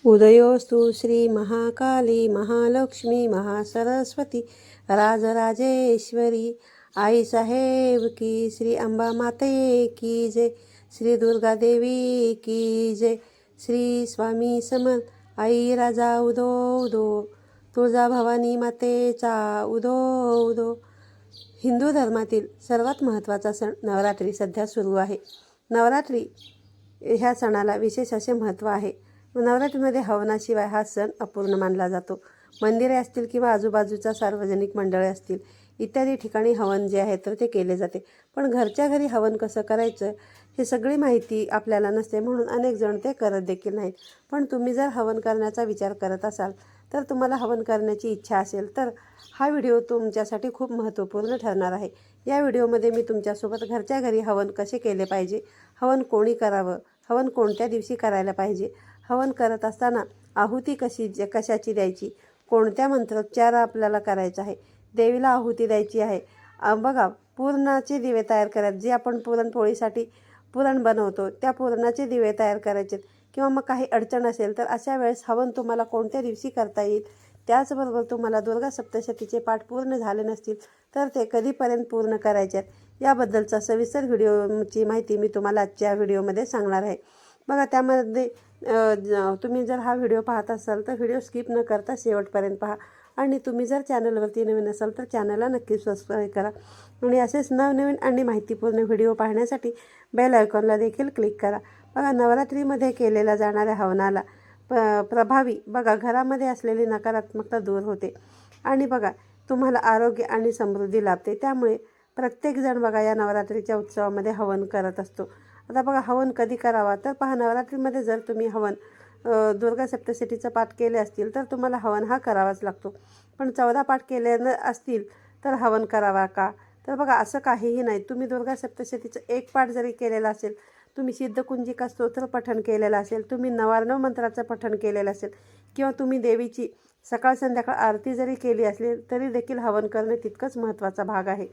उदयोस्तु श्री महाकाली महालक्ष्मी महासरस्वती राजराजेश्वरी आई साहेब की श्री अंबा माते की जय श्री दुर्गा देवी की जय श्री स्वामी समर्थ आई राजा उदो उदो तुळजा भवानी मातेचा उदो उदो। हिंदू धर्मातील सर्वात महत्त्वाचा सण नवरात्री सध्या सुरू आहे। नवरात्री ह्या सणाला विशेष असे महत्त्व आहे। नवरात्रीमध्ये हवनाशिवाय हा सण अपूर्ण मानला जातो। मंदिरे असतील किंवा आजूबाजूच्या सार्वजनिक मंडळे असतील इत्यादी ठिकाणी हवन जे आहे तर ते केले जाते, पण घरच्या घरी हवन कसं करायचं हे सगळी माहिती आपल्याला नसते, म्हणून अनेक जण ते करत देखील नाहीत। पण तुम्ही जर हवन करण्याचा विचार करत असाल तर तुम्हाला हवन करण्याची इच्छा असेल तर हा व्हिडिओ तुमच्यासाठी खूप महत्त्वपूर्ण ठरणार आहे। या व्हिडिओमध्ये मी तुमच्यासोबत घरच्या घरी हवन कसे केले पाहिजे, हवन कोणी करावं, हवन कोणत्या दिवशी करायला पाहिजे, हवन करत असताना आहुती कशाची द्यायची, कोणत्या मंत्रोच्चार आपल्याला करायचा आहे, देवीला आहुती द्यायची आहे। बघा, पुरणाचे दिवे तयार करायचे, जे आपण पुरणपोळीसाठी पुरण बनवतो त्या पुरणाचे दिवे तयार करायचे, किंवा मग काही अडचण असेल तर अशा वेळेस हवन तुम्हाला कोणत्या दिवशी करता येईल। त्याचबरोबर तुम्हाला दुर्गा सप्तशतीचे पाठ पूर्ण झाले नसतील तर ते कधीपर्यंत पूर्ण करायचे आहेत याबद्दलचा सविस्तर व्हिडिओची माहिती मी तुम्हाला आजच्या व्हिडिओमध्ये सांगणार आहे। बघा, त्यामध्ये तुम्ही जर हा व्हिडिओ पाहत असाल तर व्हिडिओ स्किप न करता शेवटपर्यंत पहा, आणि तुम्ही जर चॅनलवरती नवीन असाल तर चॅनलला नक्की सबस्क्राईब करा, आणि असेच नवनवीन आणि माहितीपूर्ण व्हिडिओ पाहण्यासाठी बेल आयकॉनला देखील क्लिक करा। बघा, नवरात्रीमध्ये केलेल्या जाणाऱ्या हवनाला प्रभावी बघा घरामध्ये असलेली नकारात्मकता दूर होते, आणि बघा तुम्हाला आरोग्य आणि समृद्धी लाभते। त्यामुळे प्रत्येकजण बघा या नवरात्रीच्या उत्सवामध्ये हवन करत असतो। आता बघा, हवन कधी करावा तर पहा, नवरात्रीमध्ये जर तुम्ही हवन दुर्गा सप्तशतीचा पाठ केले असतील तर तुम्हाला हवन हा करावाच लागतो, पण 14 पाठ केले असतील तर हवन करावा का, तर बघा असं काहीही नाही। तुम्ही दुर्गा सप्तशतीचं एक पाठ जरी केलेला असेल, तुम्ही सिद्धकुंजिका स्तोत्र पठण केलेलं असेल, तुम्ही 99 मंत्राचं पठण केलेलं असेल, किंवा तुम्ही देवीची सकाळ संध्याकाळ आरती जरी केली असली तरी देखील हवन करणे तितकंच महत्त्वाचा भाग आहे।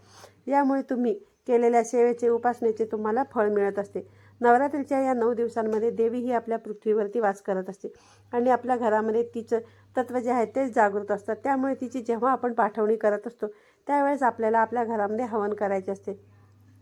यामुळे तुम्ही केलेल्या सेवेचे उपासनेचे तुम्हाला फळ मिळत असते। नवरात्रीच्या या 9 दिवसांमध्ये देवी ही आपल्या पृथ्वीवरती वास करत असते, आणि आपल्या घरामध्ये तिचं तत्त्व जे आहे तेच जागृत असतात। त्यामुळे तिची जेव्हा आपण पाठवणी करत असतो त्यावेळेस आपल्याला आपल्या घरामध्ये हवन करायचे असते।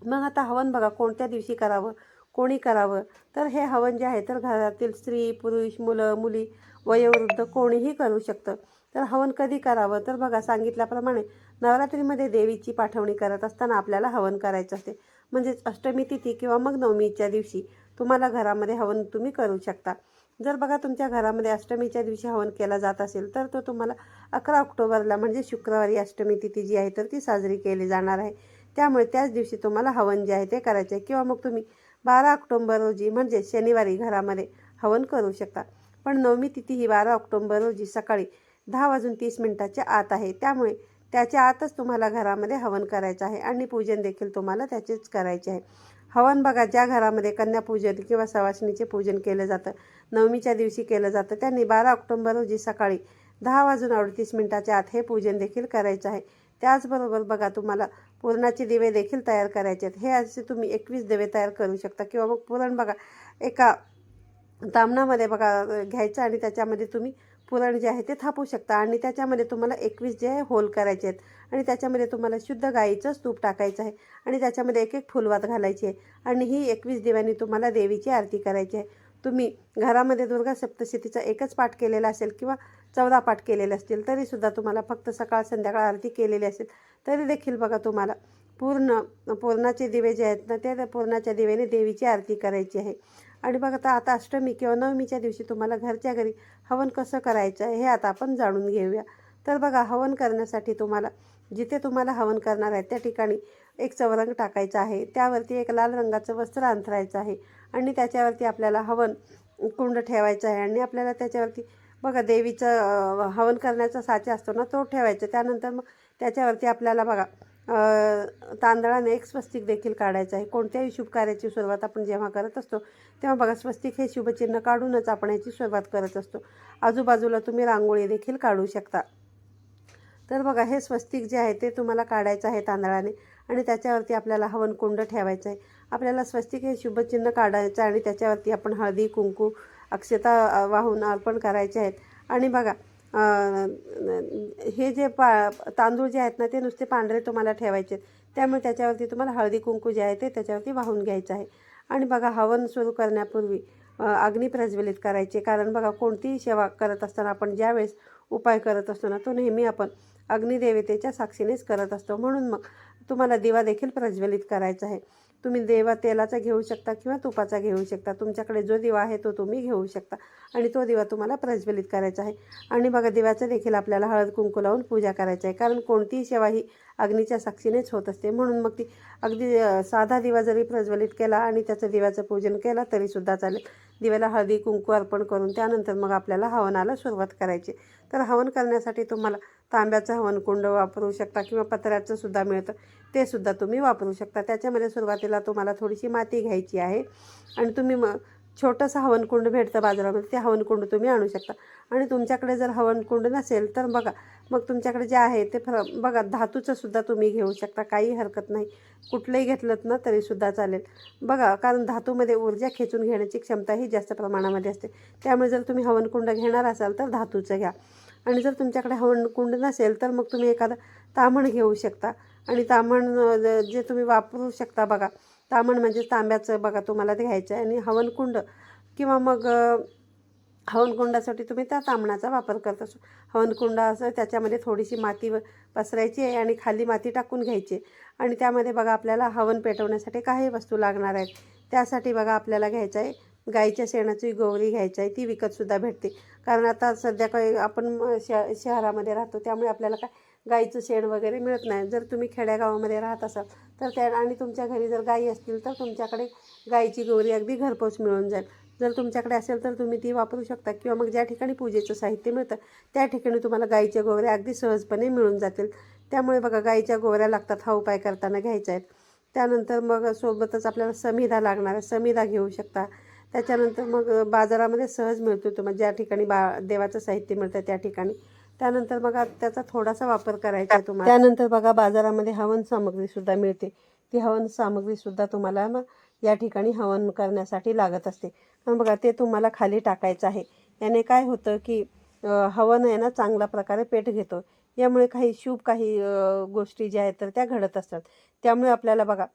मग आता हवन बघा कोणत्या दिवशी करावं, कोणी करावं, तर हे हवन जे आहे तर घरातील स्त्री पुरुष मुलं मुली वयोवृद्ध कोणीही करू शकतं। तर हवन कधी करावं तर बघा, सांगितल्याप्रमाणे नवरात्रीमध्ये देवीची पाठवणी करत असताना आपल्याला हवन करायचं असते, म्हणजेच अष्टमी तिथी किंवा मग नवमीच्या दिवशी तुम्हाला घरामध्ये हवन तुम्ही करू शकता। जर बघा तुमच्या घरामध्ये अष्टमीच्या दिवशी हवन केला जात असेल तर तो तुम्हाला 11 ऑक्टोबरला म्हणजे शुक्रवारी अष्टमी तिथी जी आहे तर ती साजरी केली जाणार आहे। त्यामुळे त्याच दिवशी तुम्हाला हवन जे आहे ते करायचे आहे, किंवा मग तुम्ही 12 ऑक्टोबर रोजी म्हणजे शनिवारी घरामध्ये हवन करू शकता। पण नवमी तिथी ही 12 ऑक्टोबर रोजी सकाळी 10:30 आत आहे, त्यामुळे त्याच्या आतच तुम्हाला घरामध्ये हवन करायचं आहे, आणि पूजन देखील तुम्हाला त्याचेच करायचे आहे। हवन बघा, ज्या घरामध्ये कन्यापूजन किंवा सवासणीचे पूजन केलं जातं, नवमीच्या दिवशी केलं जातं, त्यांनी 12 ऑक्टोबर रोजी सकाळी 10:38 आत हे पूजन देखील करायचं आहे। त्याचबरोबर बघा, तुम्हाला पुरणाचे दिवे देखील तयार करायचे आहेत। हे असे तुम्ही 21 दिवे तयार करू शकता, किंवा मग पुरण बघा एका तामणामध्ये बघा घ्यायचं, आणि त्याच्यामध्ये तुम्ही पुरण जे आहे ते थापू शकता, आणि त्याच्यामध्ये तुम्हाला 21 जे होल करायचे आहेत, आणि त्याच्यामध्ये तुम्हाला शुद्ध गाईचंच तूप टाकायचं आहे, आणि त्याच्यामध्ये एक एक फुलवात घालायची आहे, आणि ही 21 दिव्यांनी तुम्हाला देवीची आरती करायची आहे। तुम्ही घरामध्ये दुर्गा सप्तशतीचा एकच पाठ केलेला असेल किंवा 14 पाठ केलेले असतील तरीसुद्धा तुम्हाला फक्त सकाळ संध्याकाळ आरती केलेली असेल तरी देखील बघा तुम्हाला पुरणाचे दिवे जे आहेत ना त्या पुरणाच्या दिव्याने देवीची आरती करायची आहे। आणि बघा आता अष्टमी किंवा नवमीच्या दिवशी तुम्हाला घरच्या घरी हवन कसं करायचं आहे हे आता आपण जाणून घेऊया। तर बघा, हवन करण्यासाठी तुम्हाला जिथे तुम्हाला हवन करणार आहे त्या ठिकाणी एक चवरंग टाकायचा आहे, त्यावरती एक लाल रंगाचं वस्त्र अंथरायचं आहे, आणि त्याच्यावरती आपल्याला हवन कुंड ठेवायचं आहे, आणि आपल्याला त्याच्यावरती बघा देवीचं हवन करण्याचा साचा असतो ना तो ठेवायचा। त्यानंतर मग त्याच्यावरती आपल्याला बघा तांदळाने एक स्वस्तिक देखील काढायचं आहे। कोणत्याही शुभ कार्याची सुरुवात आपण जेव्हा करत असतो तेव्हा बघा स्वस्तिक हे शुभचिन्ह काढूनच आपण याची सुरुवात करत असतो। आजूबाजूला तुम्ही रांगोळी देखील काढू शकता। तर बघा, हे स्वस्तिक जे आहे ते तुम्हाला काढायचं आहे तांदळाने, आणि त्याच्यावरती आपल्याला हवन कुंड ठेवायचं आहे। आपल्याला स्वस्तिक हे शुभचिन्ह काढायचं, आणि त्याच्यावरती आपण हळदी कुंकू अक्षता वाहून अर्पण करायचे आहेत. आणि बघा हे जे तांदूळ जे आहेत ना ते नुसते पांढरे तुम्हाला ठेवायचे आहेत. त्यामुळे त्याच्यावरती तुम्हाला हळदी कुंकू जे आहे ते त्याच्यावरती वाहून घ्यायचं आहे. आणि बघा हवन सुरू करण्यापूर्वी अग्नी प्रज्वलित करायचे. कारण बघा कोणतीही सेवा करत असताना आपण ज्यावेळेस उपाय करत असतो ना तो नेहमी आपण अग्निदेवतेच्या साक्षीनेच करत असतो. म्हणून मग तुम्हाला दिवा देखील प्रज्वलित करायचा आहे. तुम्ही दिवा तेलाचा घेऊ शकता किंवा तुपाचा घेऊ शकता. तुमच्याकडे जो दिवा आहे तो तुम्ही घेऊ शकता आणि तो दिवा तुम्हाला प्रज्वलित करायचा आहे. आणि बघा दिव्याचं देखील आपल्याला हळद कुंकू लावून पूजा करायची आहे. कारण कोणतीही सेवा ही अग्नीच्या साक्षीनेच होत असते. म्हणून मग ती अगदी साधा दिवा जरी प्रज्वलित केला आणि त्याचं दिव्याचं पूजन केलं तरीसुद्धा चालेल. दिव्याला हळदी कुंकू अर्पण करून त्यानंतर मग आपल्याला हवनाला सुरुवात करायची. तर हवन करण्यासाठी तुम्हाला तांब्याचं हवनकुंड वापरू शकता किंवा पत्र्याचं सुद्धा मिळतं ते सुद्धा तुम्ही वापरू शकता. त्याच्यामध्ये सुरुवातीला तुम्हाला थोडीशी माती घ्यायची आहे आणि तुम्ही छोटंसं हवनकुंड भेटतं बाजारामध्ये ते हवनकुंड तुम्ही आणू शकता. आणि तुमच्याकडे जर हवनकुंड नसेल तर बघा मग तुमच्याकडे जे आहे ते बघा धातूचं सुद्धा तुम्ही घेऊ शकता. काही हरकत नाही. कुठलंही घेतलं ना तरीसुद्धा चालेल. बघा कारण धातूमध्ये ऊर्जा खेचून घेण्याची क्षमता ही जास्त प्रमाणामध्ये असते. त्यामुळे जर तुम्ही हवनकुंड घेणार असाल तर धातूचं घ्या. आणि जर तुमच्याकडे हवनकुंड नसेल तर मग तुम्ही एखादं ताम्हण घेऊ शकता. आणि ताम्हण जे तुम्ही वापरू शकता बघा. ताम्हण म्हणजे तांब्याचं बघा तुम्हाला ते घ्यायचं आहे. आणि हवनकुंड किंवा मग हवनकुंडासाठी तुम्ही त्या ताम्हणाचा वापर करत असो. हवनकुंड असं त्याच्यामध्ये थोडीशी माती पसरायची आहे आणि खाली माती टाकून घ्यायची. आणि त्यामध्ये बघा आपल्याला हवन पेटवण्यासाठी काही वस्तू लागणार आहेत. त्यासाठी बघा आपल्याला घ्यायचं आहे गाईच्या शेणाची गोवरी घ्यायची आहे. ती विकतसुद्धा भेटते. कारण आता सध्या काही आपण शहरामध्ये राहतो त्यामुळे आपल्याला काय गाईचं शेण वगैरे मिळत नाही. जर तुम्ही खेड्यागावामध्ये राहत असाल तर आणि तुमच्या घरी जर गाई असतील तर तुमच्याकडे गाईची गोवरी अगदी घरपोच मिळून जाईल. जर तुमच्याकडे असेल तर तुम्ही ती वापरू शकता किंवा मग ज्या ठिकाणी पूजेचं साहित्य मिळतं त्या ठिकाणी तुम्हाला गाईच्या गोवऱ्या अगदी सहजपणे मिळून जातील. त्यामुळे बघा गाईच्या गोवऱ्या लागतात हा उपाय करताना घ्यायचा आहेत. त्यानंतर मग सोबतच आपल्याला समिधा लागणार आहे. समिधा घेऊ शकता. त्याच्यानंतर मग बाजारामध्ये सहज मिळतो तुम्हाला ज्या ठिकाणी देवाचं साहित्य मिळतं त्या ठिकाणी. त्यानंतर बघा त्याचा थोडासा वापर करायचा आहे तुम्हाला. त्यानंतर बघा बाजारामध्ये हवन सामग्रीसुद्धा मिळते. ती हवन सामग्रीसुद्धा तुम्हाला मग या ठिकाणी हवन करण्यासाठी लागत असते. पण बघा ते तुम्हाला खाली टाकायचं आहे. याने काय होतं की हवन आहे ना चांगल्या प्रकारे पेट घेतो. यामुळे काही शुभ काही गोष्टी ज्या आहेत तर त्या घडत असतात. त्यामुळे आपल्याला बघा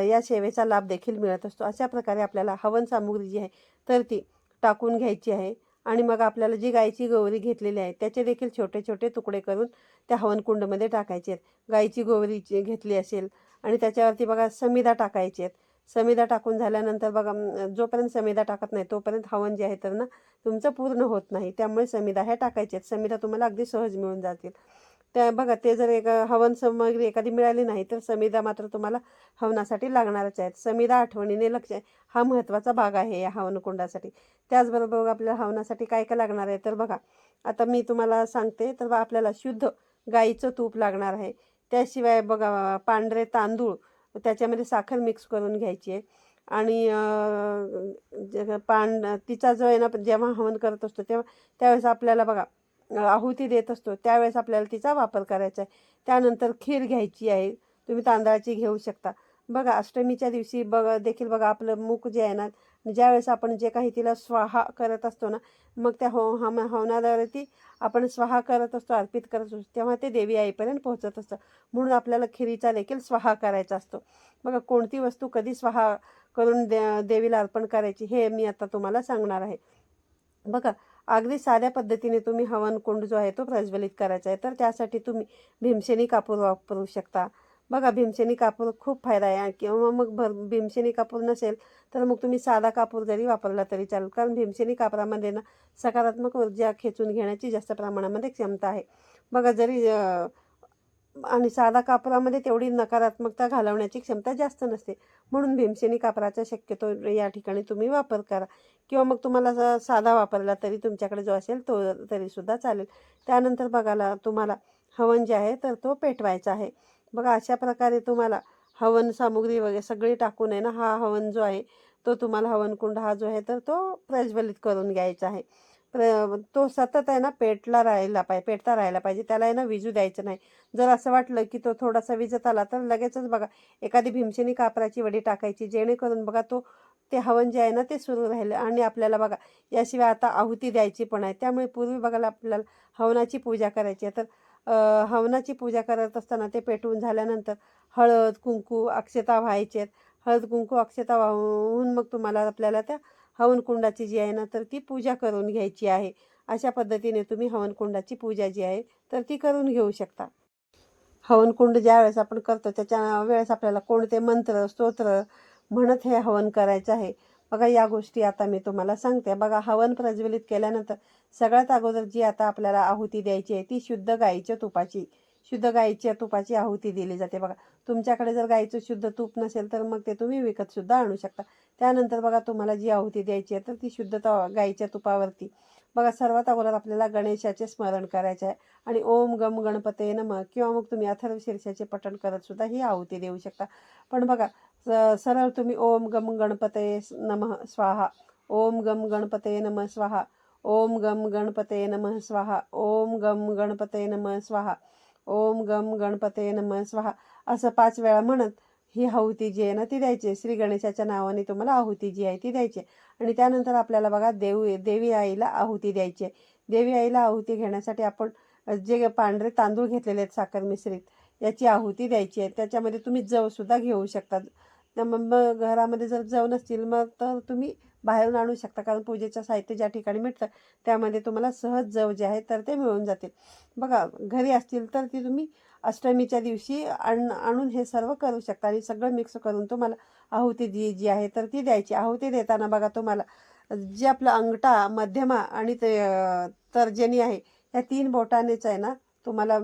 या सेवेचा लाभ देखील मिळत असतो. अशा प्रकारे आपल्याला हवन सामुग्री जी आहे तर ती टाकून घ्यायची आहे. आणि मग आपल्याला जी गाईची गोवरी घेतलेली आहे त्याचे देखील छोटे छोटे तुकडे करून त्या हवनकुंडमध्ये टाकायचे आहेत. गाईची गोवरी घेतली असेल आणि त्याच्यावरती बघा समिधा टाकायची आहेत. समिधा टाकून झाल्यानंतर बघा जोपर्यंत समिधा टाकत नाही तोपर्यंत हवन जे आहे तर ना तुमचं पूर्ण होत नाही. त्यामुळे समिधा ह्या टाकायच्या आहेत. समिधा तुम्हाला अगदी सहज मिळून जातील. त्या बघा ते जर हवन सामग्री एखादी मिळाली नाही तर समिधा मात्र तुम्हाला हवनासाठी लागणारच आहेत. समिधा आठवणीने लक्ष हा महत्त्वाचा भाग आहे या हवनकुंडासाठी. त्याचबरोबर बघा आपल्याला हवनासाठी काय काय लागणार आहे तर बघा आता मी तुम्हाला सांगते. तर आपल्याला शुद्ध गाईचं तूप लागणार आहे. त्याशिवाय बघा पांढरे तांदूळ त्याच्यामध्ये साखर मिक्स करून घ्यायची आहे. आणि तिचा जो आहे ना जेव्हा हवन करत असतो त्यावेळेस आपल्याला बघा आहुती देत असतो त्यावेळेस आपल्याला तिचा वापर करायचा आहे. त्यानंतर खीर घ्यायची आहे. तुम्ही तांदळाची घेऊ शकता. बघा अष्टमीच्या दिवशी देखील बघा आपलं मूग जे आहे ना ज्यावेळेस आपण जे काही तिला स्वाहा करत असतो ना मग त्या हवनावरती आपण स्वाहा करत असतो अर्पित करत असतो तेव्हा ते देवी आईपर्यंत पोहोचत असतं. म्हणून आपल्याला खिरीचा देखील स्वाहा करायचा असतो. बघा कोणती वस्तू कधी स्वाहा करून देवीला अर्पण करायची हे मी आता तुम्हाला सांगणार आहे. बघा अगदी साध्या पद्धतीने तुम्ही हवन कुंड जो आहे तो प्रज्वलित करायचा आहे. तर त्यासाठी तुम्ही भीमसेनी कापूर वापरू शकता. बघा भीमसेनी कापूर खूप फायदा आहे. किंवा मग भीमसेनी कापूर नसेल तर मग तुम्ही साधा कापूर जरी वापरला तरी चालेल. कारण भीमसेनी कापरामध्ये ना सकारात्मक ऊर्जा खेचून घेण्याची जास्त प्रमाणामध्ये क्षमता आहे. बघा जरी आणि साधा कापरामध्ये तेवढी नकारात्मकता घालवण्याची क्षमता जास्त नसते. म्हणून भीमसेनी कापराचा शक्यतो या ठिकाणी तुम्ही वापर करा. किंवा मग तुम्हाला साधा वापरला तरी तुमच्याकडे जो असेल तो तरीसुद्धा चालेल. त्यानंतर बघायला तुम्हाला हवन जे आहे तर तो पेटवायचा आहे. बघा अशा प्रकारे तुम्हाला हवन सामुग्री वगैरे सगळी टाकून आहे ना हा हवन जो आहे तो तुम्हाला हवनकुंड हा जो आहे तर तो प्रज्वलित करून घ्यायचा आहे. तो सतत आहे ना पेटता राहायला पाहिजे. त्याला आहे ना विजू द्यायचं नाही. जर असं वाटलं की तो थोडासा विजत आला तर लगेचच बघा एखादी भीमसेनी कापराची वडी टाकायची जेणेकरून बघा तो ते हवन जे आहे ना ते सुरू राहिलं. आणि आपल्याला बघा याशिवाय आता आहुती द्यायची पण आहे. त्यामुळे पूर्वी बघायला आपल्याला हवनाची पूजा करायची आहे. तर हवनाची पूजा करत असताना ते पेटवून झाल्यानंतर हळद कुंकू अक्षता व्हायचे आहेत. हळद कुंकू अक्षता वाहून मग तुम्हाला आपल्याला त्या हवनकुंडाची जी आहे ना तर ती पूजा करून घ्यायची आहे. अशा पद्धतीने तुम्ही हवनकुंडाची पूजा जी आहे तर ती करून घेऊ शकता. हवनकुंड ज्या वेळेस आपण करतो त्याच्या वेळेस आपल्याला कोणते मंत्र स्तोत्र म्हणत हे हवन करायचं आहे. बघा या गोष्टी आता मी तुम्हाला सांगते. बघा हवन प्रज्वलित केल्यानंतर सगळ्यात अगोदर जी आता आपल्याला आहुती द्यायची आहे ती शुद्ध गाईच्या तुपाची आहुती दिली जाते. बघा तुमच्याकडे जर गाईचं शुद्ध तूप नसेल तर मग ते तुम्ही विकत सुद्धा आणू शकता. त्यानंतर बघा तुम्हाला जी आहुती द्यायची आहे तर ती शुद्ध गाईच्या तुपावरती बघा सर्वात अगोदर आपल्याला गणेशाचे स्मरण करायचे आहे. आणि ओम गम गणपते नमः किंवा मग तुम्ही अथर्व शीर्षाचे पठण करत सुद्धा ही आहुती देऊ शकता. पण बघा सरळ तुम्ही ओम गम गणपते नमः स्वाहा, ओम गम गणपते नमः स्वाहा, ओम गम गणपते नमः स्वाहा, ओम गम गणपते नमः स्वाहा, ओम गम गणपते नमः स्वाहा असं 5 वेळा म्हणत ही आहुती जी आहे ना ती द्यायची. श्री गणेशाच्या नावाने तुम्हाला आहुती जी आहे ती द्यायची. आणि त्यानंतर आपल्याला बघा देवी आईला आहुती द्यायची आहे. देवी आईला आहुती घेण्यासाठी आपण जे पांढरे तांदूळ घेतलेले आहेत साखर मिश्रित याची आहुती द्यायची आहे. त्याच्यामध्ये तुम्ही जव सुद्धा घेऊ शकता. मग घरामध्ये जर जव नसतील मग तर तुम्ही बाहेरून आणू शकता. कारण पूजेचं साहित्य ज्या ठिकाणी मिळतं त्यामध्ये तुम्हाला सहज जव जे आहे तर ते मिळून जातील. बघा घरी असतील तर ती तुम्ही अष्टमीच्या दिवशी आणून हे सर्व करू शकता. आणि सगळं मिक्स करून तुम्हाला आहुती जी आहे तर ती द्यायची. आहुती देताना बघा तुम्हाला जे आपलं अंगठा मध्यमा आणि ते तर्जनी आहे या 3 बोटानेच आहे ना तुम्हाला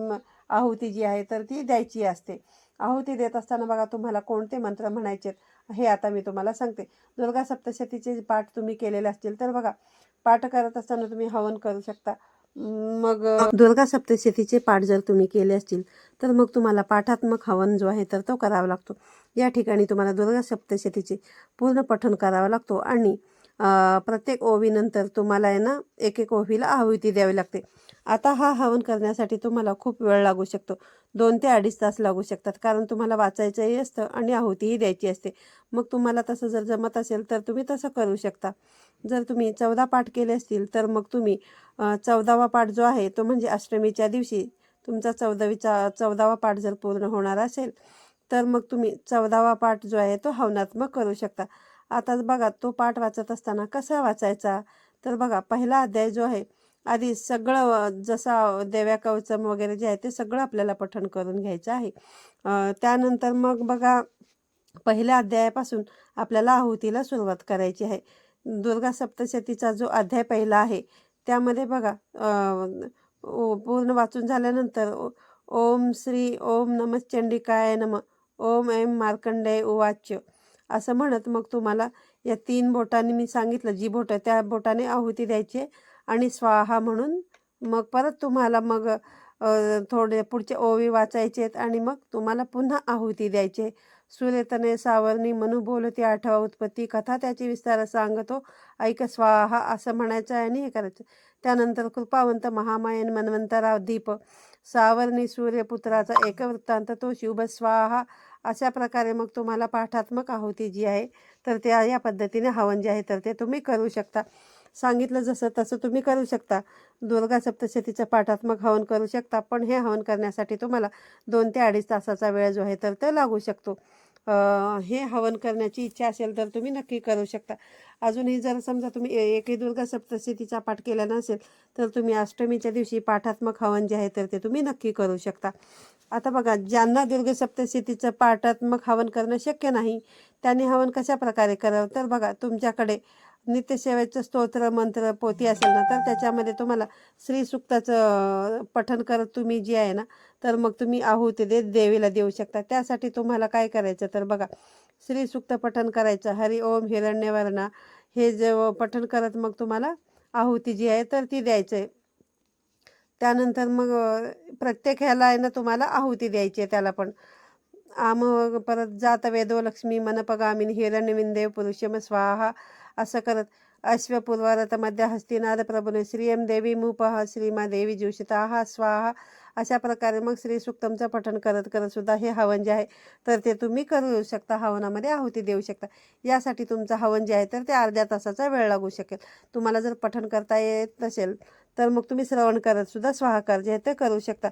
आहुती जी आहे तर ती द्यायची असते. आहुती देत असताना बघा तुम्हाला कोणते मंत्र म्हणायचे हे आता मी तुम्हाला सांगते. दुर्गा सप्तशतीचे पाठ तुम्ही केलेले असतील तर बघा पाठ करत असताना तुम्ही हवन करू शकता. मग दुर्गा सप्तशतीचे पाठ जर तुम्ही केले असतील तर मग तुम्हाला पाठात्मक हवन जो आहे तर तो करावा लागतो. या ठिकाणी तुम्हाला दुर्गा सप्तशतीचे पूर्ण पठण करावं लागतो. आणि प्रत्येक ओवीनंतर तुम्हाला आहे ना एक ओवीला आहुती द्यावी लागते. आता हा हवन करण्यासाठी तुम्हाला खूप वेळ लागू शकतो. 2 ते 2.5 तास लागू शकतात. कारण तुम्हाला वाचायचंही असतं आणि आहुतीही द्यायची असते. मग तुम्हाला तसं जर जमत असेल तर तुम्ही तसं करू शकता. जर तुम्ही 14 पाठ केले असतील तर मग तुम्ही 14वा पाठ जो आहे तो म्हणजे अष्टमीच्या दिवशी तुमचा 14वा पाठ जर पूर्ण होणार असेल तर मग तुम्ही 14वा पाठ जो आहे तो हवनात्मक करू शकता. आता बघा तो पाठ वाचत असताना कसा वाचायचा तर बघा पहिला अध्याय जो आहे आधी सगळं जसा देव्या कवचम वगैरे जे आहे ते सगळं आपल्याला पठण करून घ्यायचं आहे. त्यानंतर मग बघा पहिल्या अध्यायापासून आपल्याला आहुतीला सुरुवात करायची आहे. दुर्गा सप्तशतीचा जो अध्याय पहिला आहे त्यामध्ये बघा पूर्ण वाचून झाल्यानंतर ओम श्री ओम नमः चंडिकाय नमः ओम ऐं मार्कंडेय उवाच असं म्हणत मग तुम्हाला या 3 बोटांनी मी सांगितलं जी बोटं त्या बोटाने आहुती द्यायची. आणि स्वाहा म्हणून मग परत तुम्हाला मग थोडे पुढचे ओवी वाचायचे आहेत आणि मग तुम्हाला पुन्हा आहुती द्यायचे. सुरेतने सावरणी मनू बोलती आठवा उत्पत्ती कथा त्याची विस्तार सांगतो ऐक स्वाहा असं म्हणायचं आहे आणि हे करायचं. त्यानंतर कृपावंत महामायन मनवंतराव दीप सावरणी सूर्यपुत्राचा एक वृत्तांत तो शुभ स्वाहा अशा प्रकारे मग तुम्हाला पाठात्मक आहुती जी आहे तर त्या या पद्धतीने हवन जे आहे तर ते तुम्ही करू शकता. सांगितलं जसं तसं तुम्ही करू शकता. दुर्गा सप्तशतीचं पाठात्मक हवन करू शकता. पण हे हवन करण्यासाठी तुम्हाला 2 ते 2.5 तासाचा वेळ जो आहे तर ते लागू शकतो. हे हवन करण्याची इच्छा असेल तर तुम्ही नक्की करू शकता. अजूनही जर समजा तुम्ही एकही दुर्गा सप्तशतीचा पाठ केला नसेल तर तुम्ही अष्टमीच्या दिवशी पाठात्मक हवन जे आहे तर ते तुम्ही नक्की करू शकता. आता बघा ज्यांना दुर्गा सप्तशतीचं पाठात्मक हवन करणं शक्य नाही त्यांनी हवन कशा प्रकारे करावं तर बघा तुमच्याकडे नित्यसेवेचं स्तोत्र मंत्र पोथी असेल ना तर त्याच्यामध्ये तुम्हाला श्रीसूक्ताचं पठण करत तुम्ही जे आहे ना तर मग तुम्ही आहुती देत देवीला देऊ शकता. त्यासाठी तुम्हाला काय करायचं तर बघा श्रीसूक्त पठण करायचं. हरि ओम हिरण्यवर्णा हे जे पठण करत मग तुम्हाला आहुती जी आहे तर ती द्यायचं आहे. त्यानंतर मग प्रत्येक ह्याला आहे ना तुम्हाला आहुती द्यायची आहे. त्याला पण परत जात वेदो लक्ष्मी मनपगामिनी हिरण्यविंदेव पुरुषम स्वाहा असं करत अश्वपूर्वरत मध्य हस्तिनाद प्रभुने श्रियं देवी मुपः श्रीमादेवी जोषिताः स्वाहा. अशा प्रकारे मग श्री सुक्तमचं पठण करत करत सुद्धा हे हवन जे आहे तर ते तुम्ही करू शकता, हवनामध्ये आहुती देऊ शकता. यासाठी तुमचं हवन जे आहे तर ते अर्ध्या तासाचा वेळ लागू शकेल. तुम्हाला जर पठण करता येत नसेल तर मग तुम्ही श्रवण करत सुद्धा स्वाहाकार जे आहे ते करू शकता.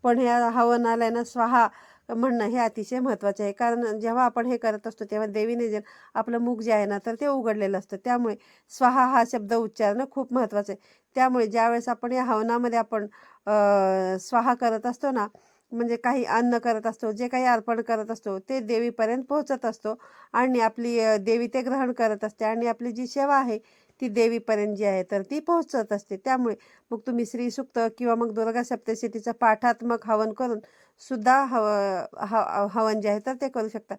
पण ह्या हवनाला ना स्वाहा म्हणणं हे अतिशय महत्त्वाचे आहे. कारण जेव्हा आपण हे करत असतो तेव्हा देवीने जे आपलं मुख जे आहे ना तर ते उघडलेलं असतं. त्यामुळे स्वाहा हा शब्द उच्चारणं खूप महत्त्वाचं आहे. त्यामुळे ज्यावेळेस आपण या हवनामध्ये आपण स्वाहा करत असतो ना, म्हणजे काही अन्न करत असतो, जे काही अर्पण करत असतो ते देवीपर्यंत पोहोचत असतो आणि आपली देवी ते ग्रहण करत असते आणि आपली जी सेवा आहे ती देवीपर्यंत जी आहे तर ती पोहोचत असते. त्यामुळे मग तुम्ही श्रीसूक्त किंवा मग दुर्गा सप्तशतीचं पाठात्मक हवन करून सुद्धा हवन जे आहे तर ते करू शकता.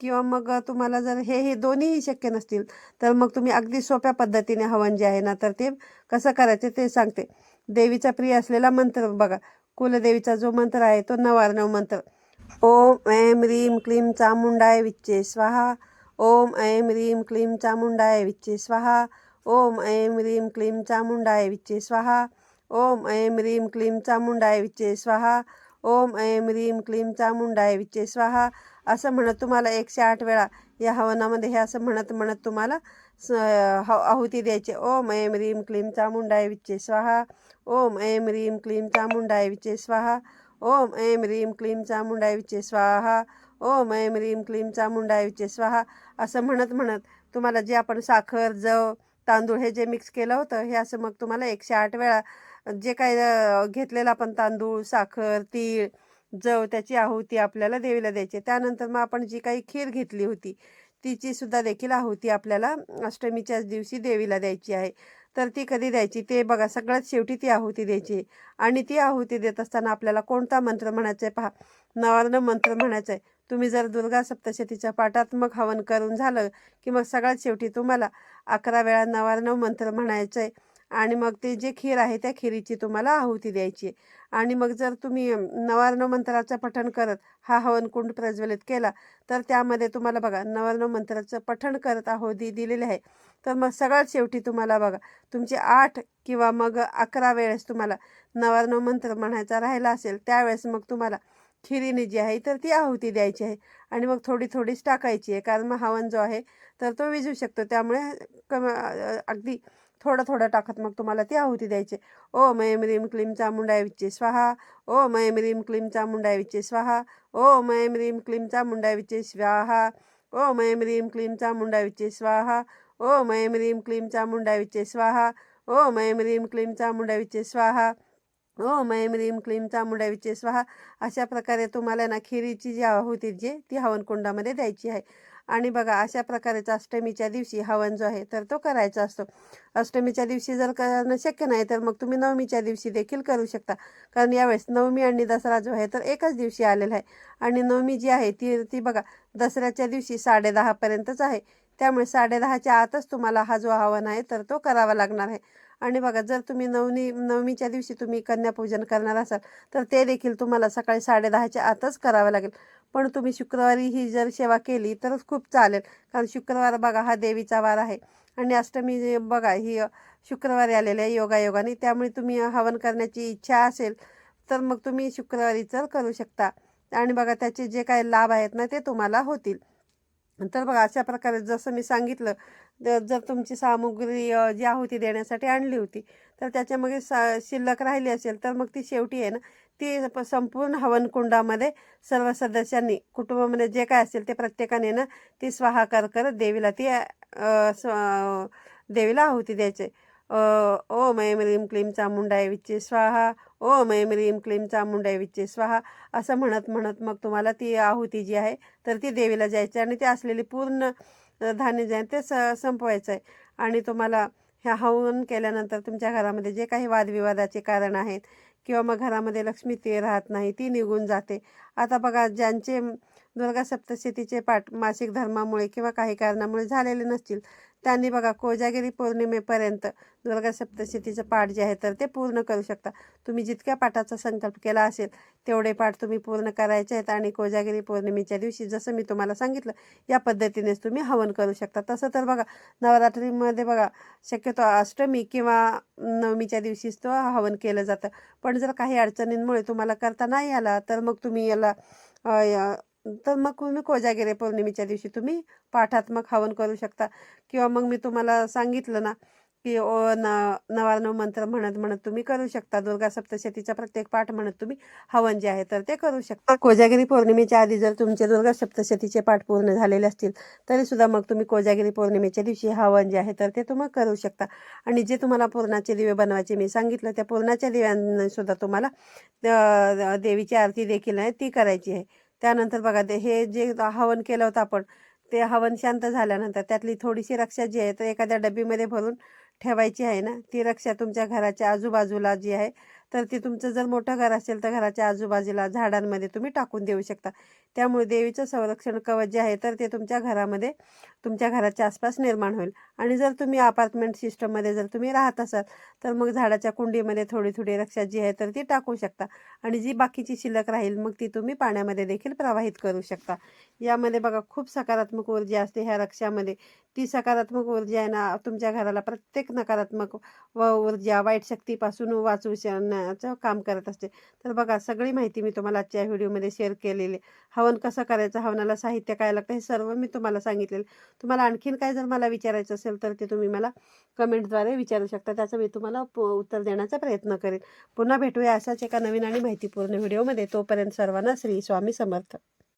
किंवा मग तुम्हाला जर हे दोन्हीही शक्य नसतील तर मग तुम्ही अगदी सोप्या पद्धतीने हवन जे आहे ना तर ते कसं करायचे ते सांगते. देवीचा प्रिय असलेला मंत्र बघा, कुलदेवीचा जो मंत्र आहे तो 99 मंत्र. ओम ऐं ह्रीं क्लीं चामुंडाय विच्चे स्वाहा. ओम ऐं ह्रीं क्लीं चामुंडाय विच्चे स्वाहा. ओम ऐं ह्रीं क्लीं चामुंडाय विच्चे स्वाहा. ओम ऐं ह्रीं क्लीं चामुंडाय विच्चे स्वाहा. ओम ऐं ह्रीं क्लीं चामुंडाय विच्चे स्वाहा. असं म्हणत तुम्हाला 108 वेळा या हवनामध्ये हे असं म्हणत म्हणत तुम्हाला आहुती द्यायची. ओम ऐं ह्रीं क्लीं चामुंडाय विच्चे स्वाहा. ओम ऐं ह्रीं क्लीं चामुंडाय विच्चे स्वाहा. ओम ऐं ह्रीं क्लीं चामुंडाय विच्चे स्वाहा. ओम ऐं ह्रीं क्लीं चामुंडाय विच्चे स्वाहा. असं म्हणत म्हणत तुम्हाला जे आपण साखर, जव, तांदूळ हे जे मिक्स केलं होतं हे असं मग तुम्हाला 108 वेळा जे काही घेतलेलं आपण तांदूळ, साखर, तीळ, जव त्याची आहुती आपल्याला देवीला द्यायची. त्यानंतर मग आपण जी काही खीर घेतली होती तिची सुद्धा देखील आहुती आपल्याला अष्टमीच्याच दिवशी देवीला द्यायची आहे. तर ती कधी द्यायची ते बघा, सगळ्यात शेवटी ती आहुती द्यायची. आणि ती आहुती देत असताना आपल्याला कोणता मंत्र म्हणायचा आहे पहा, नवार्णव मंत्र म्हणायचा आहे. तुम्ही जर दुर्गा सप्तशतीच्या पाठात्मक हवन करून झालं की मग सगळ्यात शेवटी तुम्हाला 11 वेळा नवार्णव मंत्र म्हणायचं आहे. आणि मग ते जे खीर आहे त्या खिरीची तुम्हाला आहुती द्यायची आहे. आणि मग जर तुम्ही नवार्णव मंत्राचं पठण करत हा हवन कुंड प्रज्वलित केला तर त्यामध्ये तुम्हाला बघा नवार्णव मंत्राचं पठण करत आहुती दिलेली आहे. तर मग सगळ्यात शेवटी तुम्हाला बघा तुमचे 8 किंवा मग 11 वेळेस तुम्हाला नवार्णव मंत्र म्हणायचा राहिला असेल त्यावेळेस मग तुम्हाला खिरीने जी आहे तर ती आहुती द्यायची आहे. आणि मग थोडी थोडीच टाकायची आहे, कारण मग हवन जो आहे तर तो विझू शकतो. त्यामुळे अगदी थोडं थोडं टाकत मग तुम्हाला ती आहुती द्यायची. ओम ऐं ह्रीं क्लीं चामुंडाय विच्चे स्वाहा. ओम ऐं ह्रीं क्लीं चामुंडाय विच्चे स्वाहा. ओम ऐं ह्रीं क्लीं चामुंडाय विच्चे स्वाहा. ओम ऐं ह्रीं क्लीं चामुंडाय विच्चे स्वाहा. ओम ऐं ह्रीं क्लीं चामुंडाय विच्चे स्वाहा. ओम ऐं ह्रीं क्लीं चामुंडाय विच्चे स्वाहा. ओम ऐं ह्रीं क्लीं चामुंडाय विच्चे स्वाहा. अशा प्रकारे तुम्हाला ना खिरीची जी आहुती जी ती हवनकुंडामध्ये द्यायची आहे. आणि बघा अशा प्रकारेच अष्टमीच्या दिवशी हवन जो आहे तर तो करायचा असतो. अष्टमीच्या दिवशी जर करणं शक्य नाही तर मग तुम्ही नवमीच्या दिवशी देखील करू शकता. कारण यावेळेस नवमी आणि दसरा जो आहे तर एकाच दिवशी आलेला आहे. आणि नवमी जी आहे ती बघा दसऱ्याच्या दिवशी 10:30पर्यंतच आहे. त्यामुळे 10:30च्या आतच तुम्हाला हा जो हवन आहे तर तो करावा लागणार आहे. आणि बघा जर तुम्ही नवमीच्या दिवशी तुम्ही कन्यापूजन करणार असाल तर ते देखील तुम्हाला सकाळी 10:30च्या आतच करावं लागेल. पण तुम्ही शुक्रवारी ही जर सेवा केली तरच खूप चालेल. कारण शुक्रवार बघा हा देवीचा वार आहे आणि अष्टमी बघा ही शुक्रवारी आलेली आहे योगायोगाने. त्यामुळे तुम्ही हवन करण्याची इच्छा असेल तर मग तुम्ही शुक्रवारीच करू शकता. आणि बघा त्याचे जे काही लाभ आहेत ना ते तुम्हाला होतील. तर बघा अशा प्रकारे जसं मी सांगितलं जर तुमची सामुग्री जी आहुती देण्यासाठी आणली होती तर त्याच्यामध्ये शिल्लक राहिली असेल तर मग ती शेवटी आहे ना ती संपूर्ण हवनकुंडामध्ये सर्व सदस्यांनी कुटुंबामध्ये जे काय असेल ते प्रत्येकाने ना ती स्वाहाकार करत देवीला ती देवीला आहुती द्यायचे. ओम ऐं ह्रीं क्लीं चामुंडाय विच्चे स्वाहा. ओम ऐं ह्रीं क्लीं चामुंडाय विच्चे स्वाहा. असं म्हणत म्हणत मग तुम्हाला ती आहुती जी आहे तर ती देवीला द्यायची आणि ती असलेली पूर्ण धान्य जे आहे ते संपवायचं आहे. आणि तुम्हाला ह्या हवन केल्यानंतर तुमच्या घरामध्ये जे काही वादविवादाचे कारण आहेत किंवा मग घरामध्ये लक्ष्मी ती राहत नाही ती निघून जाते. आता बघा ज्यांचे दुर्गा सप्तशतीचे पाठ मासिक धर्मामुळे किंवा काही कारणामुळे झालेले नसतील त्यांनी बघा कोजागिरी पौर्णिमेपर्यंत दुर्गा सप्तशतीचं पाठ जे आहे तर ते पूर्ण करू शकता. तुम्ही जितक्या पाठाचा संकल्प केला असेल तेवढे पाठ तुम्ही पूर्ण करायचे आहेत. आणि कोजागिरी पौर्णिमेच्या दिवशी जसं मी तुम्हाला सांगितलं या पद्धतीनेच तुम्ही हवन करू शकता. तसं तर बघा नवरात्रीमध्ये बघा शक्यतो अष्टमी किंवा नवमीच्या दिवशीच तो हवन केलं जातं. पण जर काही अडचणींमुळे तुम्हाला करता नाही आला तर मग तुम्ही याला तर मग तुम्ही कोजागिरी पौर्णिमेच्या दिवशी तुम्ही पाठात्मक हवन करू शकता. किंवा मग मी तुम्हाला सांगितलं ना की नवार्णव मंत्र म्हणत म्हणत तुम्ही करू शकता. दुर्गा सप्तशतीचा प्रत्येक पाठ म्हणत तुम्ही हवन जे आहे तर ते करू शकता. कोजागिरी पौर्णिमेच्या आधी जर तुमचे दुर्गा सप्तशतीचे पाठ पूर्ण झालेले असतील तरी सुद्धा मग तुम्ही कोजागिरी पौर्णिमेच्या दिवशी हवन जे आहे तर ते तुम्ही करू शकता. आणि जे तुम्हाला पुरणाचे दिवे बनवायचे मी सांगितलं त्या पुरणाच्या दिव्यांना सुद्धा तुम्हाला देवीची आरती देखील आहे ती करायची आहे. त्यानंतर बघा हे जे हवन केलं होतं आपण ते हवन शांत झाल्यानंतर त्यातली थोडीशी रक्षा जी आहे तर एखाद्या डब्बीमध्ये भरून ठेवायची आहे ना. ती रक्षा तुमच्या घराच्या आजूबाजूला जी आहे तर ती तुमचं जर मोठं घर असेल तर घराच्या आजूबाजूला झाडांमध्ये तुम्ही टाकून देऊ शकता. त्यामुळे देवीचं संरक्षण कवच जे आहे तर ते तुमच्या घरामध्ये तुमच्या घराच्या आसपास निर्माण होईल. आणि जर तुम्ही अपार्टमेंट सिस्टममध्ये जर तुम्ही राहत असाल तर मग झाडाच्या कुंडीमध्ये थोडी थोडी रक्षा जी आहे तर ती टाकू शकता. आणि जी बाकीची शिल्लक राहील मग ती तुम्ही पाण्यामध्ये देखील प्रवाहित करू शकता. यामध्ये बघा खूप सकारात्मक ऊर्जा असते ह्या रक्षामध्ये. ती सकारात्मक ऊर्जा आहे ना तुमच्या घराला प्रत्येक नकारात्मक ऊर्जा वाईट शक्तीपासून वाचवण्याचं काम करत असते. तर बघा सगळी माहिती मी तुम्हाला आजच्या व्हिडिओमध्ये शेअर केलेली. हवन कसं करायचं, हवनाला साहित्य काय लागतं हे सर्व मी तुम्हाला सांगितलेलं. तुम्हाला आणखीन काय जर मला विचारायचं असेल तर ते तुम्ही मला कमेंटद्वारे विचारू शकता. त्याचं मी तुम्हाला उत्तर देण्याचा प्रयत्न करेन. पुन्हा भेटूया अशाच एका नवीन आणि माहितीपूर्ण व्हिडिओमध्ये. तोपर्यंत सर्वांना श्री स्वामी समर्थ.